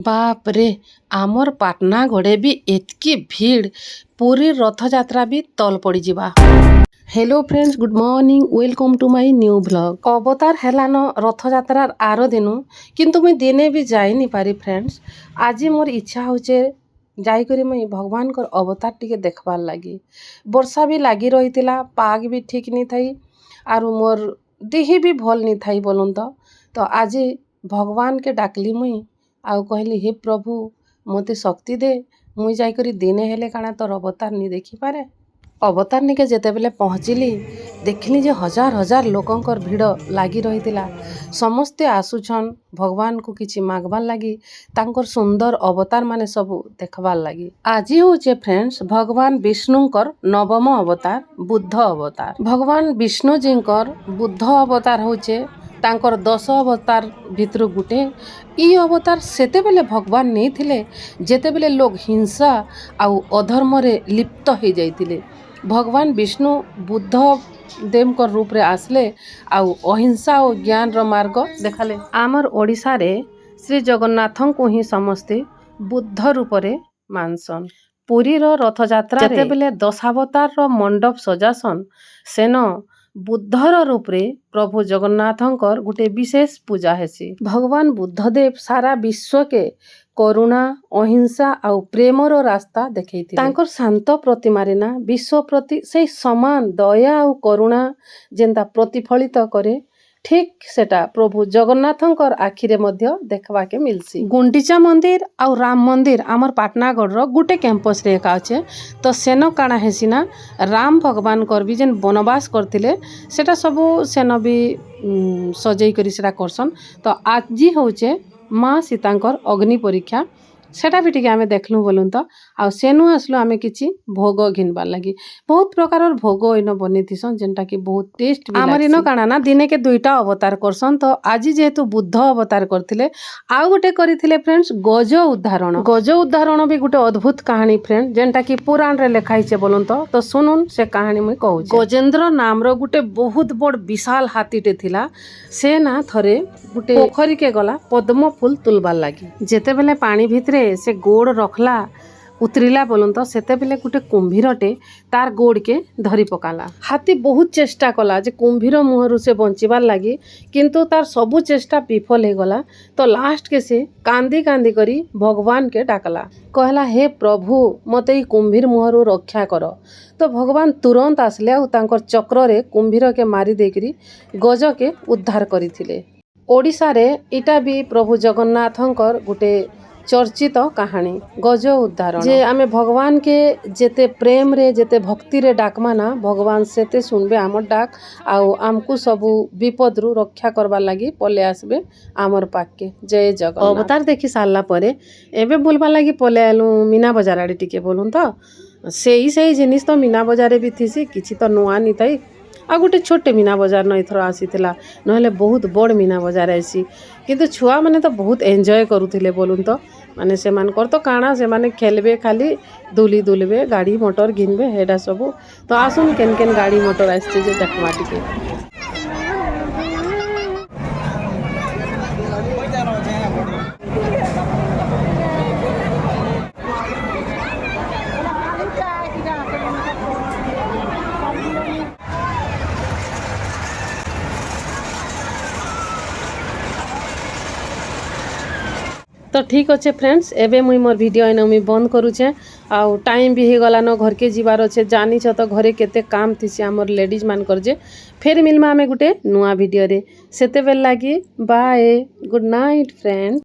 बाप रे आमर पाटनागड़े भी एतकी भीड़ पूरी रथयात्रा भी तल पड़ी जिबा। Hello friends, good morning, welcome to my new blog. अवतार हेलान रथयात्रार आर दिनु किंतु मुई दिने भी जाई नहीं पारी फ्रेंड्स। आज मोर इच्छा होचे जाइकरी मुई भगवान कर अवतार टिके देखबार लगी। वर्षा भी लगी रही, पाग भी ठीक नहीं थी आर मोर देह भी भल नहीं थी बोलन तो आज भगवान के डाकली मुई आउ कहली हे प्रभु मते शक्ति दे, मुई जाइकरी दिने हेले काना तोर अवतार नहीं देखी पारे। अवतार निके जेते बेले पहुँचली देखली जे हजार हजार लोकंकर भीड़ लगी रही। समस्ते आसुछन भगवान को किछि मागबार लगी, तांकर सुंदर अवतार माने सबू देखबार लगी। आज होचे फ्रेंड्स भगवान विष्णुकर नवम अवतार बुद्ध अवतार। भगवान विष्णु जींकर बुद्ध अवतार होचे तांकर 10 अवतार भितर गुटे। ई अवतार सेते बेले भगवान नहीं थिले जेते बेले लोग हिंसा आउ अधर्म रे लिप्त हो जाइतिले। भगवान विष्णु बुद्ध देव रूप रे आसले आउ अहिंसा और ज्ञान रो मार्ग देखाले। आमर ओडिशा रे श्री जगन्नाथन को ही समस्ते बुद्ध रूप रे मानसन। पुरी रो रथयात्रा जेते बेले 10 अवतार रो मंडप सजासन सेन बुद्धर रूप रे प्रभु जगन्नाथंकर गुटे विशेष पूजा हेसी। भगवान बुद्धदेव सारा विश्व के करुणा अहिंसा आउ प्रेमर रास्ता देखैथिले। तांकर शांत प्रतिमा रे ना विश्व प्रति से समान दया आउ करुणा जेंता प्रतिफलित करे, ठीक सेटा प्रभु जगन्नाथंकर आखिरे मध्य देखबा के मिलसी। गुंडीचा मंदिर आउ राम मंदिर आमर पाटनागढ़ रो गुटे कैंपस रे एका अच्छे। तो सेन काना हेसी ना राम भगवान कर भी जेन वनवास करथिले सेटा सबू सेन भी सजई करी सेटा करसन। तो आज होचे माँ सीतांकर अग्नि परीक्षा सेटा भी टिके आमे देखलु बोलुन तो आउ सेनु आसलु आमे किछि भोग घिनबार लगी। बहुत प्रकार भोग इन बनी थिसन जेनटा कि बहुत टेस्ट भी आमर इन काना ना दिने के 2टा अवतार करसन। तो आज जेहेतु बुद्ध अवतार करथिले आउ गुटे करिथिले फ्रेंड्स गज उद्धारण। गज उद्धारण भी गुटे अद्भुत कहानी फ्रेंड जेनटा कि पुराण रे लिखाई छे बोलुन तो सुनुन से कहानी मुई कहू। गजेंद्र नाम रो गुटे बहुत बड़ विशाल हाथीटे थिला। से ना थरे गुटे पोखरी के गला पद्म फूल तुलबार लगी। जेते बेले पानी भितरे से गोड़ रखला उतरिला बोलन तो सेते बेले गुटे कुंभीरटे तार गोड़ के धरी पकाला। हाथी बहुत चेष्टा कला जे कुंभीर मुहरु से बंचिबार लगी किंतु तार सबु चेष्टा विफल हो गला। तो लास्ट के से कांदी कांदी करी भगवान के डाकला, कहला हे प्रभु मते ई कुंभीर मुहरु रक्षा कर। तो भगवान तुरंत आसले और तांकर चक्र रे कुंभीर के मारी देकरी गज के उद्धार करिथिले। ओडिशा रे इटा भी प्रभु जगन्नाथंकर गुटे चर्चित कहानी गज उद्धारण। जे आमे भगवान के जेते प्रेम रे जेते भक्ति रे डाकमा ना भगवान सेते सुनबे आमर डाक आउ आमको सबू विपद रु रक्षा करबा लगी पले आसबे आमर पाक के। जय जगन्नाथ। अवतार देखि सारला परे एबे बोलबा लगी पले आलु मीना बजार आड़े टिके बोलुन तो सेही जिनिस तो मीना बजार भी थीसी किछि तो नुआ नी थई। आ गोटे छोटे मीना बजार न एथर आसीथिला, नहले बहुत बड़ मीना बजार आसी किंतु छुआ माने तो बहुत एंजॉय करुथिले बोलुन तो। माने से मानकर तो काना से माने खेलबे खाली दुलबे गाड़ी मोटर घिनबे हेडा सबू। तो आसुन केन केन गाड़ी मोटर आसছে जे देखमा टिके। तो ठीक अच्छे फ्रेंड्स, एबे मुई मोर वीडियो इन मुई बंद करूचे। आउ टाइम भी हो गलान घर के जीवार अच्छे। जानी छ तो घरे केते काम थीसी आमर लेडीज मान कर जे। फिर मिलमा आमे गुटे नुआ वीडियो रे, सेते बेल लागी बाय, गुड नाइट फ्रेंड।